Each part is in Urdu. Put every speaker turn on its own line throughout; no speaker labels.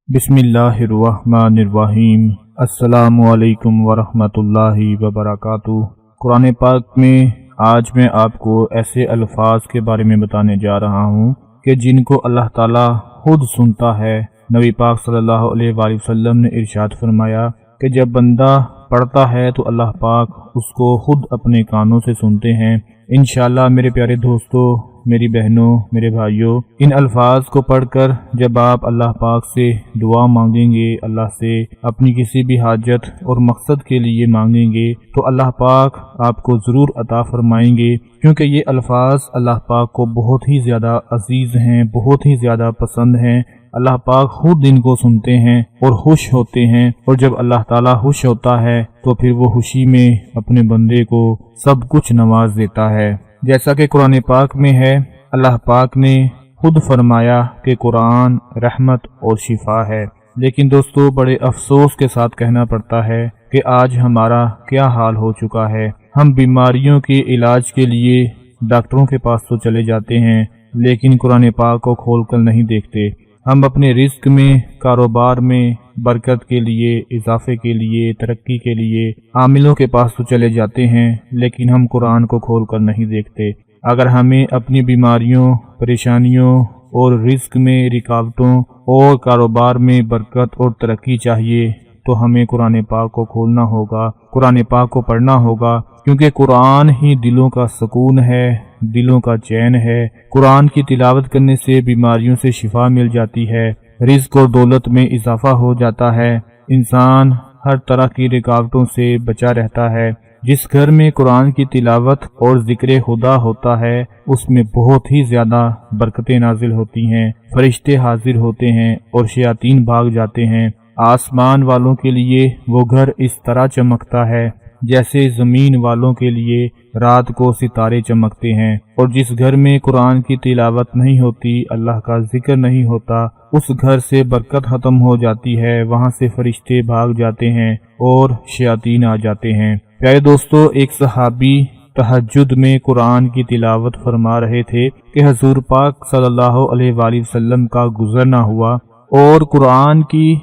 بسم اللہ الرحمن الرحیم۔ السلام علیکم ورحمۃ اللہ وبرکاتہ۔ قرآن پاک میں آج میں آپ کو ایسے الفاظ کے بارے میں بتانے جا رہا ہوں کہ جن کو اللہ تعالیٰ خود سنتا ہے۔ نبی پاک صلی اللہ علیہ وآلہ وسلم نے ارشاد فرمایا کہ جب بندہ پڑھتا ہے تو اللہ پاک اس کو خود اپنے کانوں سے سنتے ہیں۔ انشاءاللہ میرے پیارے دوستو، میری بہنوں، میرے بھائیوں، ان الفاظ کو پڑھ کر جب آپ اللہ پاک سے دعا مانگیں گے، اللہ سے اپنی کسی بھی حاجت اور مقصد کے لیے مانگیں گے تو اللہ پاک آپ کو ضرور عطا فرمائیں گے، کیونکہ یہ الفاظ اللہ پاک کو بہت ہی زیادہ عزیز ہیں، بہت ہی زیادہ پسند ہیں۔ اللہ پاک خود ان کو سنتے ہیں اور خوش ہوتے ہیں، اور جب اللہ تعالیٰ خوش ہوتا ہے تو پھر وہ خوشی میں اپنے بندے کو سب کچھ نواز دیتا ہے۔ جیسا کہ قرآن پاک میں ہے، اللہ پاک نے خود فرمایا کہ قرآن رحمت اور شفا ہے۔ لیکن دوستو، بڑے افسوس کے ساتھ کہنا پڑتا ہے کہ آج ہمارا کیا حال ہو چکا ہے۔ ہم بیماریوں کے علاج کے لیے ڈاکٹروں کے پاس تو چلے جاتے ہیں، لیکن قرآن پاک کو کھول کر نہیں دیکھتے۔ ہم اپنے رزق میں، کاروبار میں برکت کے لیے، اضافے کے لیے، ترقی کے لیے عاملوں کے پاس تو چلے جاتے ہیں، لیکن ہم قرآن کو کھول کر نہیں دیکھتے۔ اگر ہمیں اپنی بیماریوں، پریشانیوں اور رزق میں رکاوٹوں اور کاروبار میں برکت اور ترقی چاہیے تو ہمیں قرآن پاک کو کھولنا ہوگا، قرآن پاک کو پڑھنا ہوگا، کیونکہ قرآن ہی دلوں کا سکون ہے، دلوں کا چین ہے۔ قرآن کی تلاوت کرنے سے بیماریوں سے شفا مل جاتی ہے، رزق اور دولت میں اضافہ ہو جاتا ہے، انسان ہر طرح کی رکاوٹوں سے بچا رہتا ہے۔ جس گھر میں قرآن کی تلاوت اور ذکر خدا ہوتا ہے اس میں بہت ہی زیادہ برکتیں نازل ہوتی ہیں، فرشتے حاضر ہوتے ہیں اور شیاطین بھاگ جاتے ہیں۔ آسمان والوں کے لیے وہ گھر اس طرح چمکتا ہے جیسے زمین والوں کے لیے رات کو ستارے چمکتے ہیں، اور جس گھر میں قرآن کی تلاوت نہیں ہوتی، اللہ کا ذکر نہیں ہوتا، اس گھر سے برکت ختم ہو جاتی ہے، وہاں سے فرشتے بھاگ جاتے ہیں اور شیاطین آ جاتے ہیں۔ پیارے دوستو، ایک صحابی تہجد میں قرآن کی تلاوت فرما رہے تھے کہ حضور پاک صلی اللہ علیہ وآلہ وسلم کا گزرنا ہوا اور قرآن کی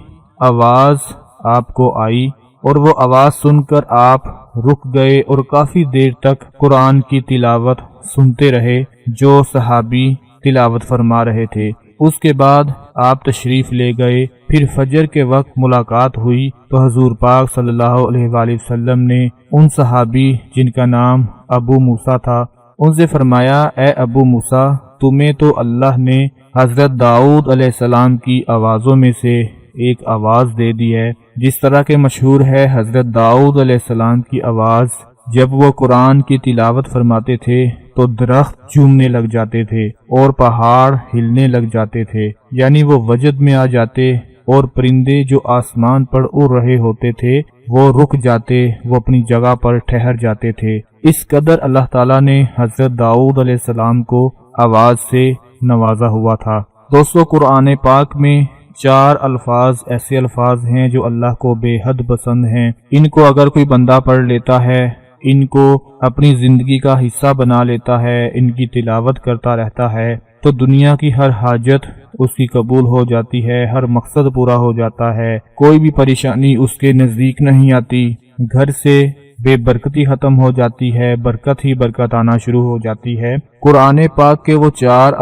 آواز آپ کو آئی، اور وہ آواز سن کر آپ رک گئے اور کافی دیر تک قرآن کی تلاوت سنتے رہے جو صحابی تلاوت فرما رہے تھے۔ اس کے بعد آپ تشریف لے گئے۔ پھر فجر کے وقت ملاقات ہوئی تو حضور پاک صلی اللہ علیہ وآلہ وسلم نے ان صحابی جن کا نام ابو موسیٰ تھا ان سے فرمایا، اے ابو موسیٰ، تمہیں تو اللہ نے حضرت داؤد علیہ السلام کی آوازوں میں سے ایک آواز دے دی ہے۔ جس طرح کے مشہور ہے حضرت داؤد علیہ السلام کی آواز، جب وہ قرآن کی تلاوت فرماتے تھے تو درخت جھومنے لگ جاتے تھے اور پہاڑ ہلنے لگ جاتے تھے، یعنی وہ وجد میں آ جاتے، اور پرندے جو آسمان پر اڑ رہے ہوتے تھے وہ رک جاتے، وہ اپنی جگہ پر ٹھہر جاتے تھے۔ اس قدر اللہ تعالیٰ نے حضرت داؤد علیہ السلام کو آواز سے نوازا ہوا تھا۔ دوستو، قرآن پاک میں 4 الفاظ ایسے الفاظ ہیں جو اللہ کو بے حد پسند ہیں۔ ان کو اگر کوئی بندہ پڑھ لیتا ہے، ان کو اپنی زندگی کا حصہ بنا لیتا ہے، ان کی تلاوت کرتا رہتا ہے تو دنیا کی ہر حاجت اس کی قبول ہو جاتی ہے، ہر مقصد پورا ہو جاتا ہے، کوئی بھی پریشانی اس کے نزدیک نہیں آتی، گھر سے بے برکتی ختم ہو جاتی ہے، برکت ہی برکت آنا شروع ہو جاتی ہے۔ قرآن پاک کے وہ 4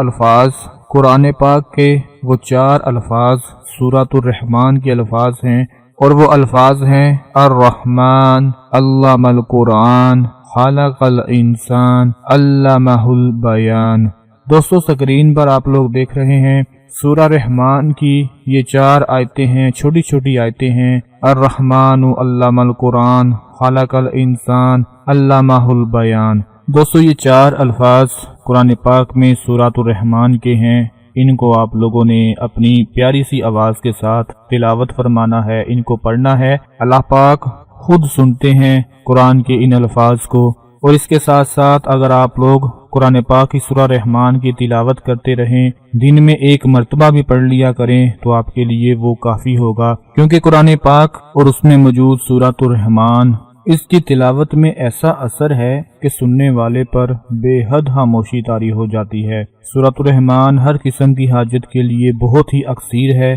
الفاظ سورۃ الرحمن کے الفاظ ہیں، اور وہ الفاظ ہیں الرحمن علم القرآن خلق الانسان علمہ البیان۔ دوستو، سکرین پر آپ لوگ دیکھ رہے ہیں سورہ رحمان کی یہ 4 آیتیں ہیں، چھوٹی چھوٹی آیتیں ہیں۔ الرحمن علم القرآن خلق الانسان علمہ البیان۔ دوستو، یہ 4 الفاظ قرآن پاک میں سورۃ الرحمن کے ہیں۔ ان کو آپ لوگوں نے اپنی پیاری سی آواز کے ساتھ تلاوت فرمانا ہے، ان کو پڑھنا ہے۔ اللہ پاک خود سنتے ہیں قرآن کے ان الفاظ کو، اور اس کے ساتھ ساتھ اگر آپ لوگ قرآن پاک کی سورہ رحمان کی تلاوت کرتے رہیں، دن میں 1 مرتبہ بھی پڑھ لیا کریں تو آپ کے لیے وہ کافی ہوگا، کیونکہ قرآن پاک اور اس میں موجود سورۃ الرحمان اس کی تلاوت میں ایسا اثر ہے کہ سننے والے پر بے حد خاموشی طاری ہو جاتی ہے۔ سورۃ الرحمن ہر قسم کی حاجت کے لیے بہت ہی اکثیر ہے۔